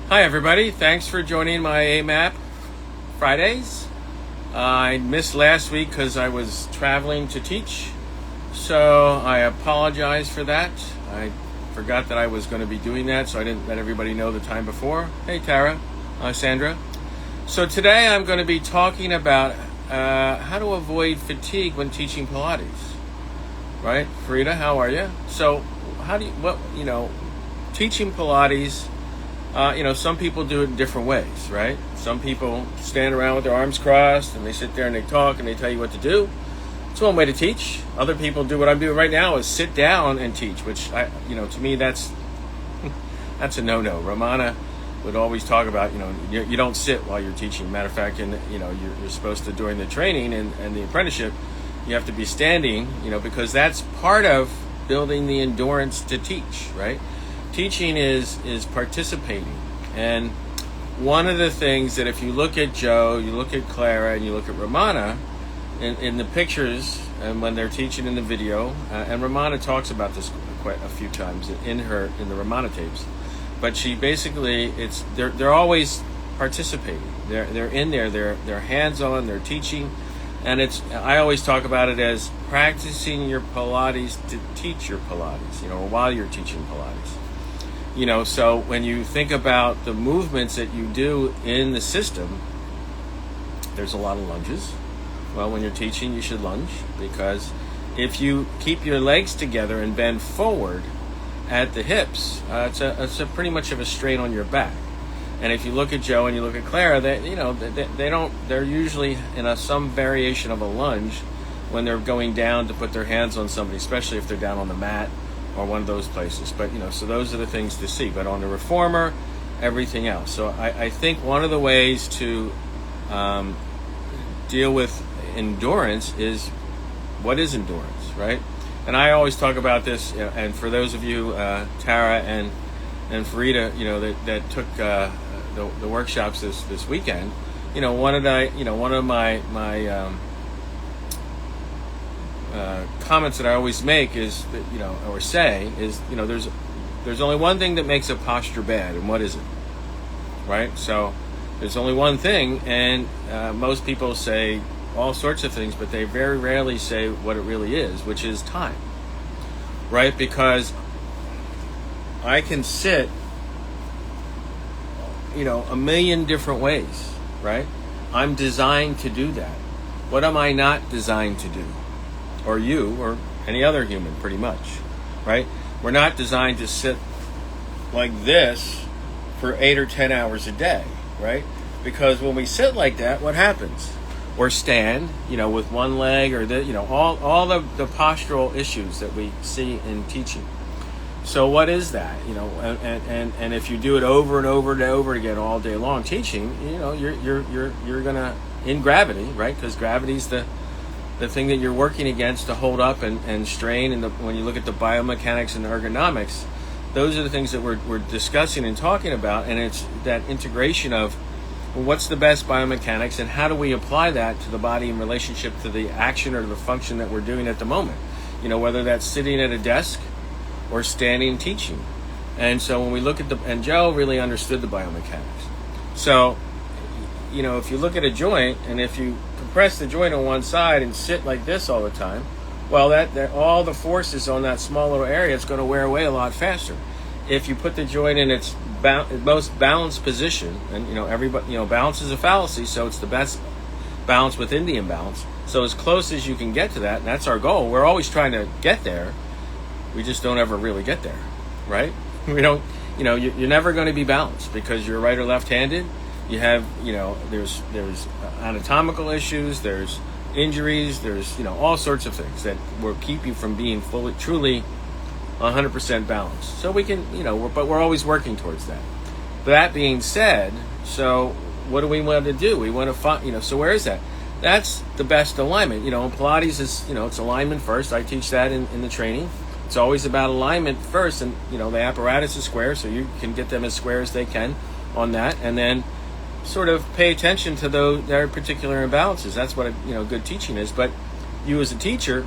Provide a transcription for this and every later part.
Hi everybody, thanks for joining my AMAP Fridays. I missed last week because I was traveling to teach, so I apologize for that. I forgot that I was going to be doing that, so I didn't let everybody know the time before. Hey Tara, Sandra. So today I'm going to be talking about how to avoid fatigue when teaching Pilates. Right, Farida, how are you? So teaching Pilates, some people do it in different ways, right? Some people stand around with their arms crossed and they sit there and they talk and they tell you what to do. It's one way to teach. Other people do what I'm doing right now is sit down and teach, which to me that's a no-no. Ramana would always talk about, you don't sit while you're teaching. Matter of fact, you're supposed to, during the training and the apprenticeship, you have to be standing, because that's part of building the endurance to teach, right? Teaching is participating. And one of the things that if you look at Jo, you look at Clara, and you look at Ramana, in the pictures, and when they're teaching in the video, and Ramana talks about this quite a few times in the Ramana tapes, but she basically, they're always participating. They're in there, they're hands-on, they're teaching, and I always talk about it as practicing your Pilates to teach your Pilates, while you're teaching Pilates. So when you think about the movements that you do in the system, there's a lot of lunges. Well, when you're teaching, you should lunge, because if you keep your legs together and bend forward at the hips, it's a pretty much of a strain on your back. And if you look at Jo and you look at Clara, they're usually in some variation of a lunge when they're going down to put their hands on somebody, especially if they're down on the mat or one of those places. But so those are the things to see. But on the reformer, everything else. So I think one of the ways to deal with endurance is, what is endurance, right? And I always talk about this, and for those of you, Tara and Farida, that took the workshops this weekend, one of my comments that I always make is that, there's only one thing that makes a posture bad, and what is it? Right? So there's only one thing, and most people say all sorts of things, but they very rarely say what it really is, which is time. Right? Because I can sit, a million different ways, right? I'm designed to do that. What am I not designed to do? Or you, or any other human, pretty much, right? We're not designed to sit like this for 8 or 10 hours a day, right? Because when we sit like that, what happens? Or stand, with one leg, or all the postural issues that we see in teaching. So what is that? And if you do it over and over and over again all day long teaching, you're gonna, in gravity, right? Because gravity's the thing that you're working against to hold up and strain. And when you look at the biomechanics and ergonomics, those are the things that we're discussing and talking about. And it's that integration of, well, what's the best biomechanics and how do we apply that to the body in relationship to the action or the function that we're doing at the moment? Whether that's sitting at a desk or standing teaching. And so when we look at and Jo really understood the biomechanics. So, if you look at a joint, and if you compress the joint on one side and sit like this all the time, well, that all the forces on that small little area, it's going to wear away a lot faster. If you put the joint in its most balanced position, and everybody, balance is a fallacy, so it's the best balance within the imbalance. So as close as you can get to that, and that's our goal. We're always trying to get there. We just don't ever really get there, right? We don't, you're never going to be balanced because you're right or left-handed. You have, there's anatomical issues, there's injuries, there's, all sorts of things that will keep you from being truly 100% balanced. So we can, but we're always working towards that. That being said, so what do we want to do? We want to find, so where is that? That's the best alignment. Pilates is, it's alignment first. I teach that in the training. It's always about alignment first, and the apparatus is square, so you can get them as square as they can on that, and then sort of pay attention to their particular imbalances. That's what good teaching is. But you as a teacher,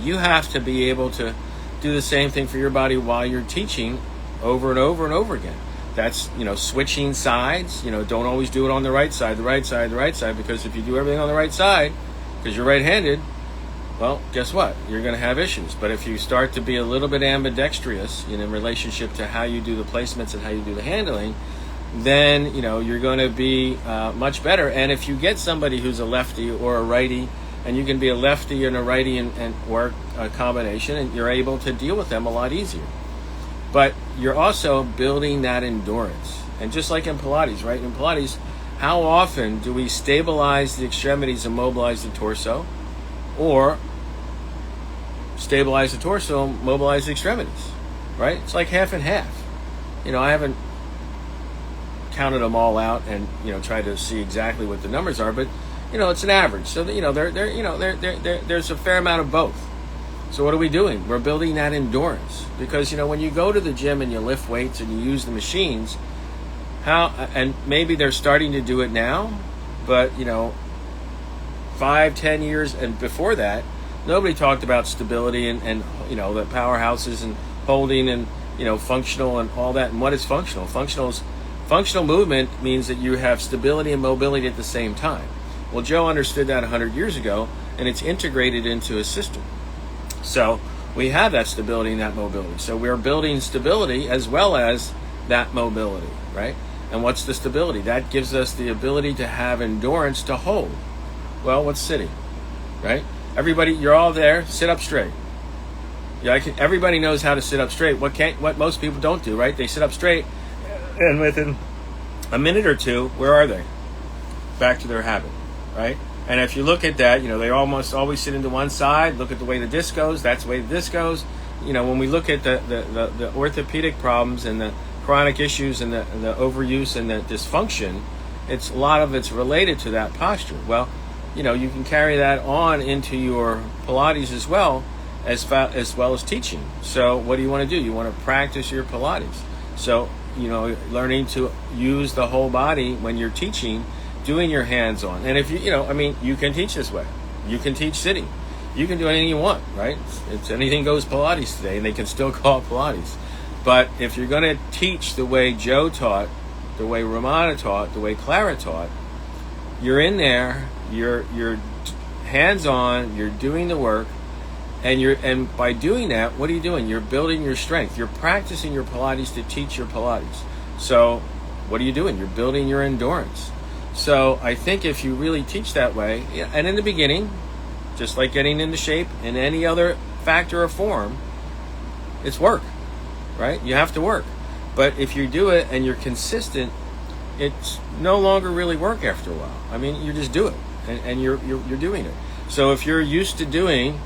you have to be able to do the same thing for your body while you're teaching over and over and over again. That's, switching sides. Don't always do it on the right side, because if you do everything on the right side, because you're right-handed, well, guess what? You're going to have issues. But if you start to be a little bit ambidextrous in relationship to how you do the placements and how you do the handling, then, you're going to be much better. And if you get somebody who's a lefty or a righty, and you can be a lefty and a righty and work a combination, and you're able to deal with them a lot easier. But you're also building that endurance. And just like in Pilates, right? In Pilates, how often do we stabilize the extremities and mobilize the torso? Or stabilize the torso and mobilize the extremities, right? It's like half and half. I haven't counted them all out and, tried to see exactly what the numbers are, but, it's an average. So, there's a fair amount of both. So what are we doing? We're building that endurance. Because, when you go to the gym and you lift weights and you use the machines, and maybe they're starting to do it now, but, 5-10 years and before that, nobody talked about stability and the powerhouses and holding and, functional and all that. And what is functional? Functional movement means that you have stability and mobility at the same time. Well, Joe understood that 100 years ago, and it's integrated into his system. So we have that stability and that mobility. So we're building stability as well as that mobility, right? And what's the stability? That gives us the ability to have endurance to hold. Well, what's sitting, right? Everybody, you're all there. Sit up straight. Everybody knows how to sit up straight. What most people don't do, right? They sit up straight, and within a minute or two, where are they? Back to their habit, right? And if you look at that, they almost always sit into one side. Look at the way the disc goes. That's the way the disc goes. When we look at the orthopedic problems and the chronic issues and the overuse and the dysfunction, a lot of it's related to that posture. Well, you can carry that on into your Pilates as well as teaching. So what do you want to do? You want to practice your Pilates. So, learning to use the whole body when you're teaching, doing your hands-on. And if you can teach this way. You can teach sitting. You can do anything you want, right? It's anything goes Pilates today, and they can still call it Pilates. But if you're going to teach the way Joe taught, the way Romana taught, the way Clara taught, you're in there, you're hands-on, you're doing the work, and by doing that, what are you doing? You're building your strength. You're practicing your Pilates to teach your Pilates. So what are you doing? You're building your endurance. So I think if you really teach that way, and in the beginning, just like getting into shape in any other factor or form, it's work, right? You have to work. But if you do it and you're consistent, it's no longer really work after a while. I mean, you just do it, and you're doing it. So if you're used to doing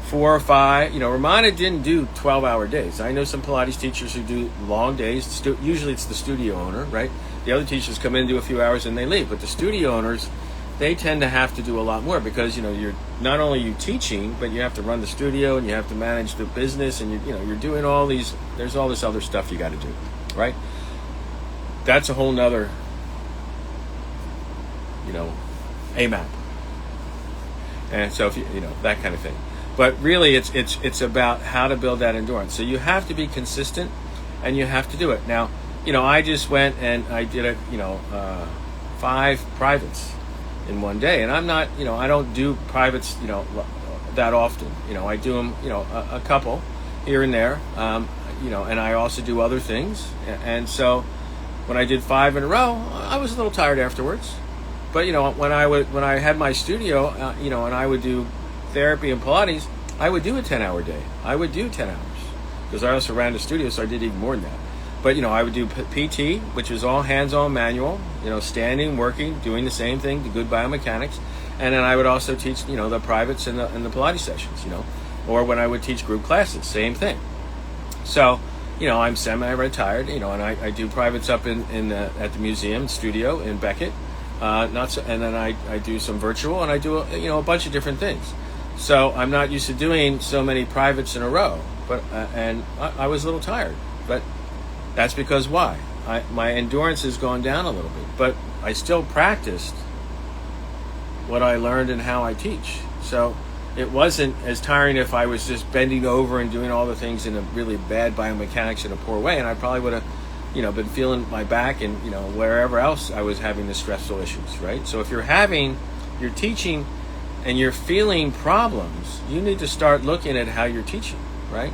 4 or 5, Romana didn't do 12-hour days. I know some Pilates teachers who do long days. Usually it's the studio owner, right? The other teachers come in, do a few hours, and they leave. But the studio owners, they tend to have to do a lot more because, you're not only you teaching, but you have to run the studio and you have to manage the business, and you're doing all these. There's all this other stuff you got to do, right? That's a whole nother, AMAP. And so if that kind of thing. But really, it's about how to build that endurance. So you have to be consistent, and you have to do it. Now, I just went and I did 5 privates in one day, and I'm not, I don't do privates, that often. I do them, a couple here and there, and I also do other things. And so when I did 5 in a row, I was a little tired afterwards. But when I had my studio, and I would do therapy and Pilates, I would do a 10-hour day. I would do 10 hours because I also ran the studio, so I did even more than that. But I would do PT, which was all hands-on manual, standing, working, doing the same thing, the good biomechanics, and then I would also teach, the privates and the Pilates sessions, or when I would teach group classes, same thing. So, I'm semi-retired, and I do privates up at the museum studio in Beckett, and then I do some virtual, and I do a bunch of different things. So I'm not used to doing so many privates in a row, but and I was a little tired, but that's because why? My endurance has gone down a little bit, but I still practiced what I learned and how I teach. So it wasn't as tiring if I was just bending over and doing all the things in a really bad biomechanics in a poor way, and I probably would have been feeling my back and, wherever else I was having the stressful issues, right? So if you're teaching and you're feeling problems, you need to start looking at how you're teaching, right?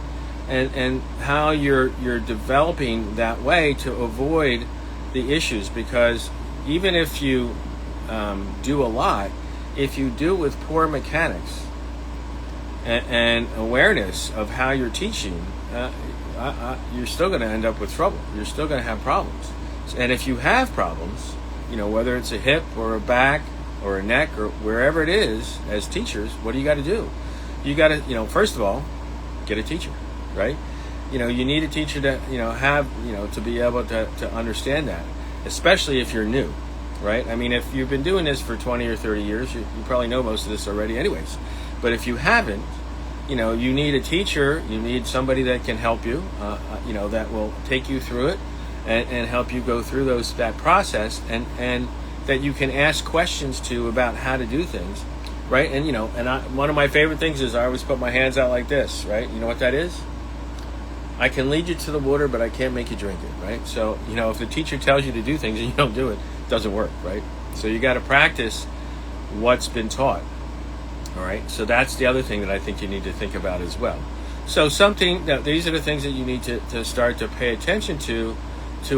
And how you're developing that way to avoid the issues, because even if you do a lot, if you do it with poor mechanics and awareness of how you're teaching, you're still going to end up with trouble. You're still going to have problems. And if you have problems, whether it's a hip or a back or a neck or wherever it is, as teachers, what do you got to do? You got to, first of all, get a teacher, right? You need a teacher to, have, to be able to understand that, especially if you're new, right? I mean, if you've been doing this for 20 or 30 years, you probably know most of this already anyways. But if you haven't, you need a teacher, you need somebody that can help you, that will take you through it and help you go through that process, and that you can ask questions to about how to do things, right? And, one of my favorite things is I always put my hands out like this, right? You know what that is? I can lead you to the water, but I can't make you drink it, right? So, if the teacher tells you to do things and you don't do it, it doesn't work, right? So you got to practice what's been taught. All right, so that's the other thing that I think you need to think about as well. So these are the things that you need to start to pay attention to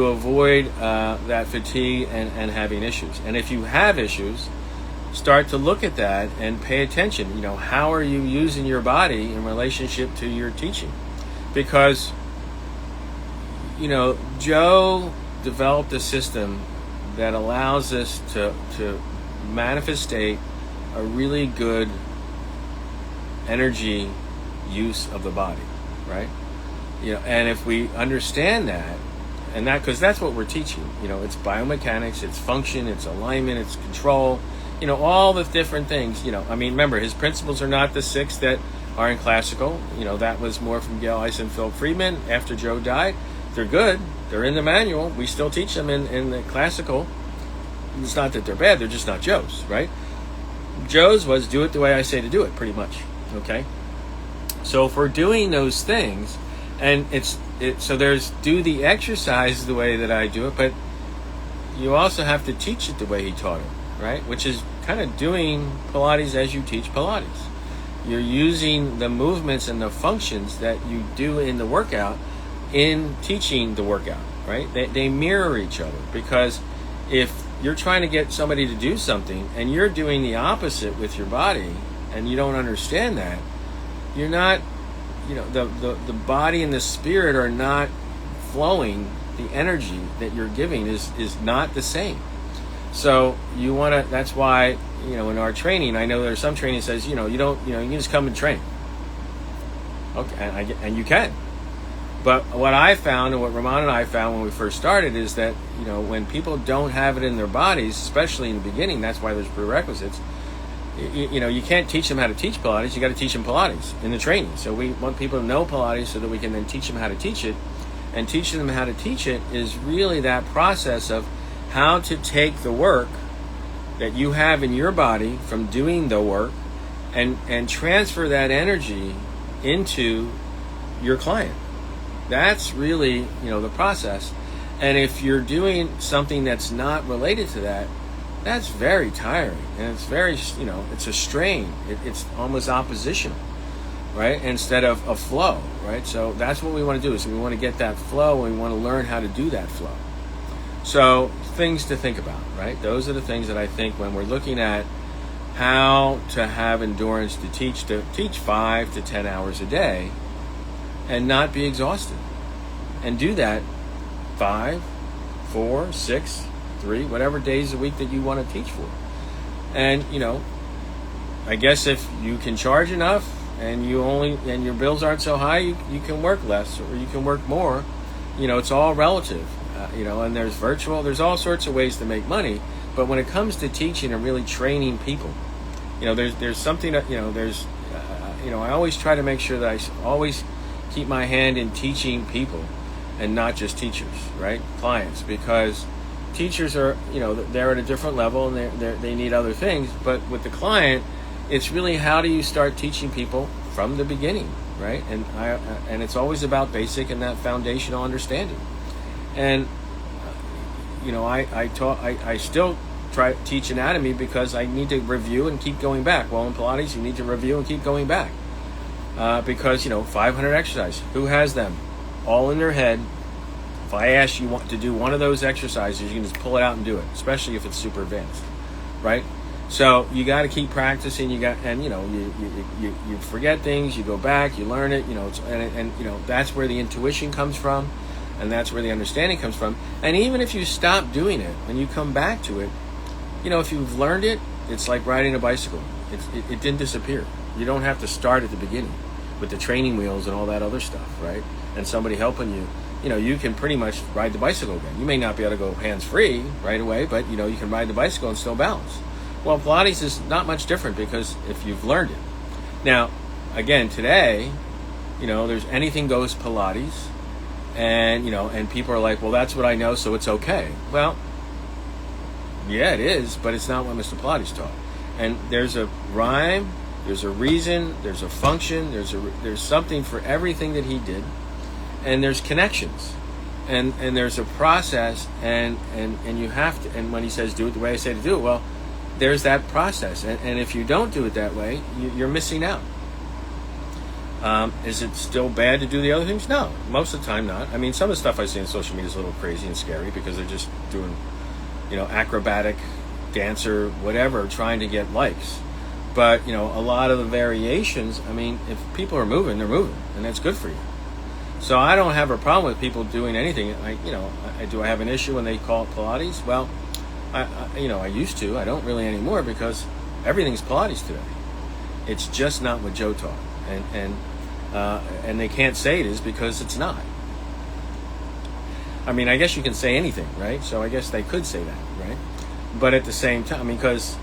avoid that fatigue and having issues. And if you have issues, start to look at that and pay attention. How are you using your body in relationship to your teaching? Because, Joe developed a system that allows us to manifestate a really good energy use of the body, right? And if we understand that, and that, because that's what we're teaching, it's biomechanics, it's function, it's alignment, it's control, all the different things, remember, his principles are not the 6 that are in classical, that was more from Gail Ice and Phil Friedman after Joe died. They're good, they're in the manual, we still teach them in the classical. It's not that they're bad, they're just not Joe's, right? Joe's was do it the way I say to do it, pretty much. Okay, so if we're doing those things, and so there's do the exercise the way that I do it, but you also have to teach it the way he taught it, right? Which is kind of doing Pilates as you teach Pilates. You're using the movements and the functions that you do in the workout in teaching the workout, right? They mirror each other, because if you're trying to get somebody to do something and you're doing the opposite with your body and you don't understand that, you're not, the body and the spirit are not flowing. The energy that you're giving is not the same. So you want to, that's why, in our training, I know there's some training that says, you can just come and train. Okay, and you can. But what I found, and what Ramon and I found when we first started, is that, when people don't have it in their bodies, especially in the beginning, that's why there's prerequisites. You can't teach them how to teach Pilates. You got to teach them Pilates in the training. So we want people to know Pilates so that we can then teach them how to teach it. And teaching them how to teach it is really that process of how to take the work that you have in your body from doing the work and transfer that energy into your client. That's really, the process. And if you're doing something that's not related to that, that's very tiring, and it's very, it's a strain. It's almost oppositional, right? Instead of a flow, right? So that's what we want to do, is we want to get that flow, and we want to learn how to do that flow. So things to think about, right? Those are the things that I think when we're looking at how to have endurance to teach 5 to 10 hours a day and not be exhausted. And do that 5, 4, 6, 3, whatever days a week that you want to teach for. And, I guess if you can charge enough and your bills aren't so high, you can work less or you can work more. It's all relative, and there's all sorts of ways to make money. But when it comes to teaching and really training people, there's something that, I always try to make sure that I always keep my hand in teaching people and not just teachers, right? Clients, because teachers are, they're at a different level and they need other things. But with the client, it's really how do you start teaching people from the beginning, right? And it's always about basic and that foundational understanding. And I still try to teach anatomy because I need to review and keep going back. Well, in Pilates, you need to review and keep going back because 500 exercises. Who has them all in their head? If I ask you want to do one of those exercises, you can just pull it out and do it, especially if it's super advanced, right? So you got to keep practicing. You forget things. You go back. You learn it. That's where the intuition comes from, and that's where the understanding comes from. And even if you stop doing it and you come back to it, if you've learned it, it's like riding a bicycle. It didn't disappear. You don't have to start at the beginning with the training wheels and all that other stuff, right? And somebody helping you. You can pretty much ride the bicycle again. You may not be able to go hands-free right away, but, you can ride the bicycle and still balance. Well, Pilates is not much different because if you've learned it. Now, again, today, there's anything goes Pilates, and people are like, well, that's what I know, so it's okay. Well, yeah, it is, but it's not what Mr. Pilates taught. And there's a rhyme, there's a reason, there's a function, there's something for everything that he did. And there's connections, and there's a process, and you have to. And when he says do it the way I say to do it, well, there's that process, and if you don't do it that way, you're missing out. Is it still bad to do the other things? No, most of the time not. I mean, some of the stuff I see on social media is a little crazy and scary because they're just doing, acrobatic, dancer, whatever, trying to get likes. But a lot of the variations. I mean, if people are moving, they're moving, and that's good for you. So I don't have a problem with people doing anything. Do I have an issue when they call it Pilates? Well, I used to. I don't really anymore because everything's Pilates today. It's just not what Joe taught, and they can't say it is because it's not. I mean, I guess you can say anything, right? So I guess they could say that, right? But at the same time, because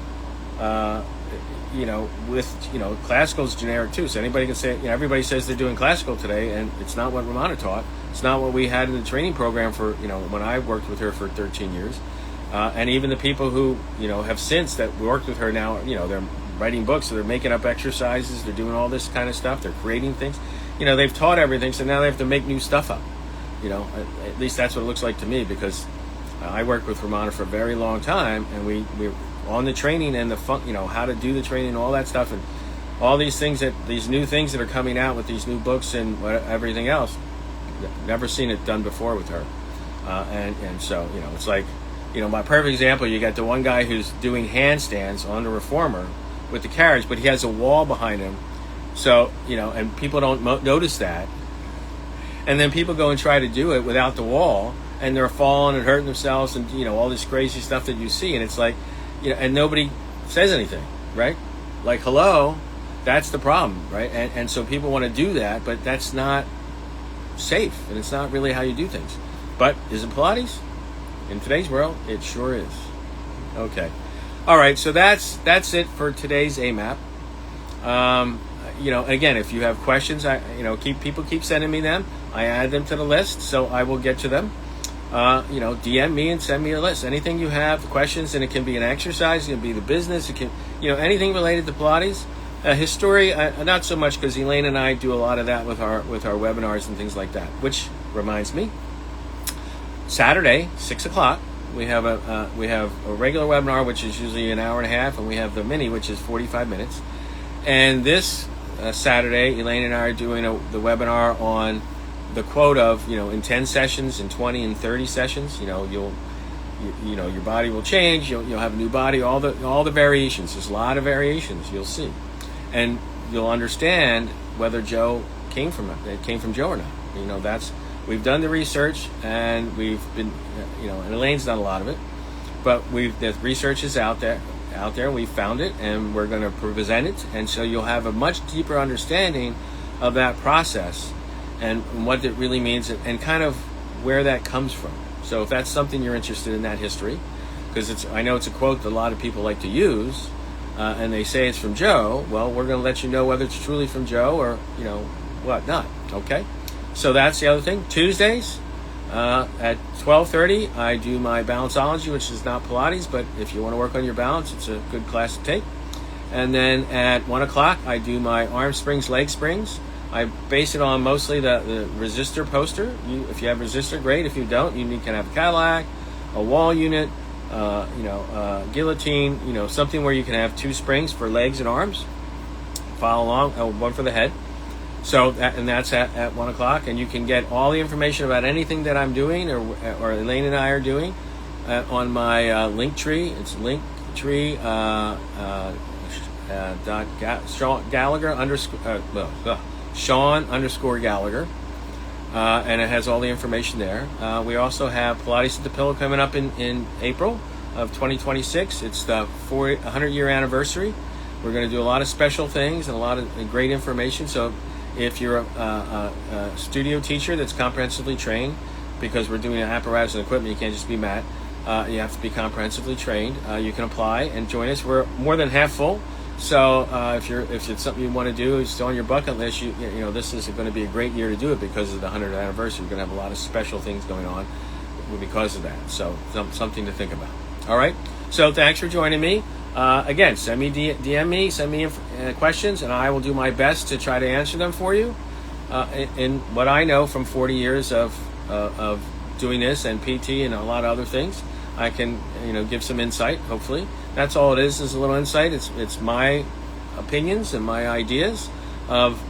classical's generic too. So anybody can say, everybody says they're doing classical today, and it's not what Ramana taught. It's not what we had in the training program for, when I worked with her for 13 years. And even the people who, have since that worked with her now, they're writing books, so they're making up exercises, they're doing all this kind of stuff, they're creating things. They've taught everything, so now they have to make new stuff up. At least that's what it looks like to me, because I worked with Ramana for a very long time, and we're on the training and the fun, how to do the training and all that stuff, and all these new things that are coming out with these new books and everything else. Never seen it done before with her, and so it's like, my perfect example. You got the one guy who's doing handstands on the reformer with the carriage, but he has a wall behind him, so and people don't notice that, and then people go and try to do it without the wall, and they're falling and hurting themselves, and all this crazy stuff that you see, and it's like. And nobody says anything, right? Like, hello, that's the problem, right? And so people want to do that, but that's not safe, and it's not really how you do things. But is it Pilates? In today's world, it sure is. Okay. All right, so that's it for today's AMAP. Again, if you have questions, people keep sending me them. I add them to the list, so I will get to them. DM me and send me a list. Anything you have, questions, and it can be an exercise, it can be the business, it can, anything related to Pilates. History, not so much, because Elaine and I do a lot of that with our webinars and things like that. Which reminds me, Saturday, 6:00, we have a regular webinar, which is usually an hour and a half, and we have the mini, which is 45 minutes. And this Saturday, Elaine and I are doing the webinar on the quote of, in 10 sessions, in 20 and 30 sessions, your body will change. You'll have a new body. All the variations. There's a lot of variations you'll see, and you'll understand whether Joe came from Joe or not. We've done the research, and we've been, and Elaine's done a lot of it, but the research is out there, and we found it, and we're going to present it, and so you'll have a much deeper understanding of that process. And what it really means, and kind of where that comes from. So if that's something you're interested in, that history, because I know it's a quote that a lot of people like to use, and they say it's from Joe. Well, we're going to let you know whether it's truly from Joe or what not. Okay, so that's the other thing. Tuesdays at 12:30, I do my Balanceology, which is not Pilates, but if you want to work on your balance, it's a good class to take. And then at 1:00, I do my arm springs, leg springs. I base it on mostly the resistor poster. If you have resistor, great. If you don't, you can have a Cadillac, a wall unit, guillotine, something where you can have 2 springs for legs and arms. Follow along, one for the head. So that's at 1 o'clock, and you can get all the information about anything that I'm doing or Elaine and I are doing on my link tree. It's linktree Sean_Gallagher, and it has all the information there. We also have Pilates at the Pillow coming up in April of 2026. It's the 100-year anniversary. We're going to do a lot of special things and a lot of great information. So if you're a studio teacher that's comprehensively trained, because we're doing apparatus and equipment, you can't just be Matt. You have to be comprehensively trained. You can apply and join us. We're more than half full. So if it's something you want to do, it's on your bucket list. This is going to be a great year to do it because of the 100th anniversary. We're going to have a lot of special things going on because of that. So something to think about. All right. So thanks for joining me. Again, send me DM me, send me questions, and I will do my best to try to answer them for you. In what I know from 40 years of doing this and PT and a lot of other things, I can give some insight. Hopefully, that's all it is a little insight. It's my opinions and my ideas of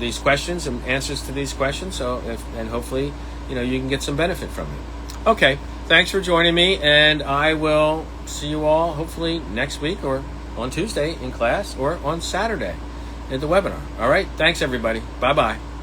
these questions and answers to these questions. So and hopefully you can get some benefit from it. Okay. Thanks for joining me, and I will see you all hopefully next week or on Tuesday in class or on Saturday at the webinar. All right. Thanks, everybody. Bye-bye.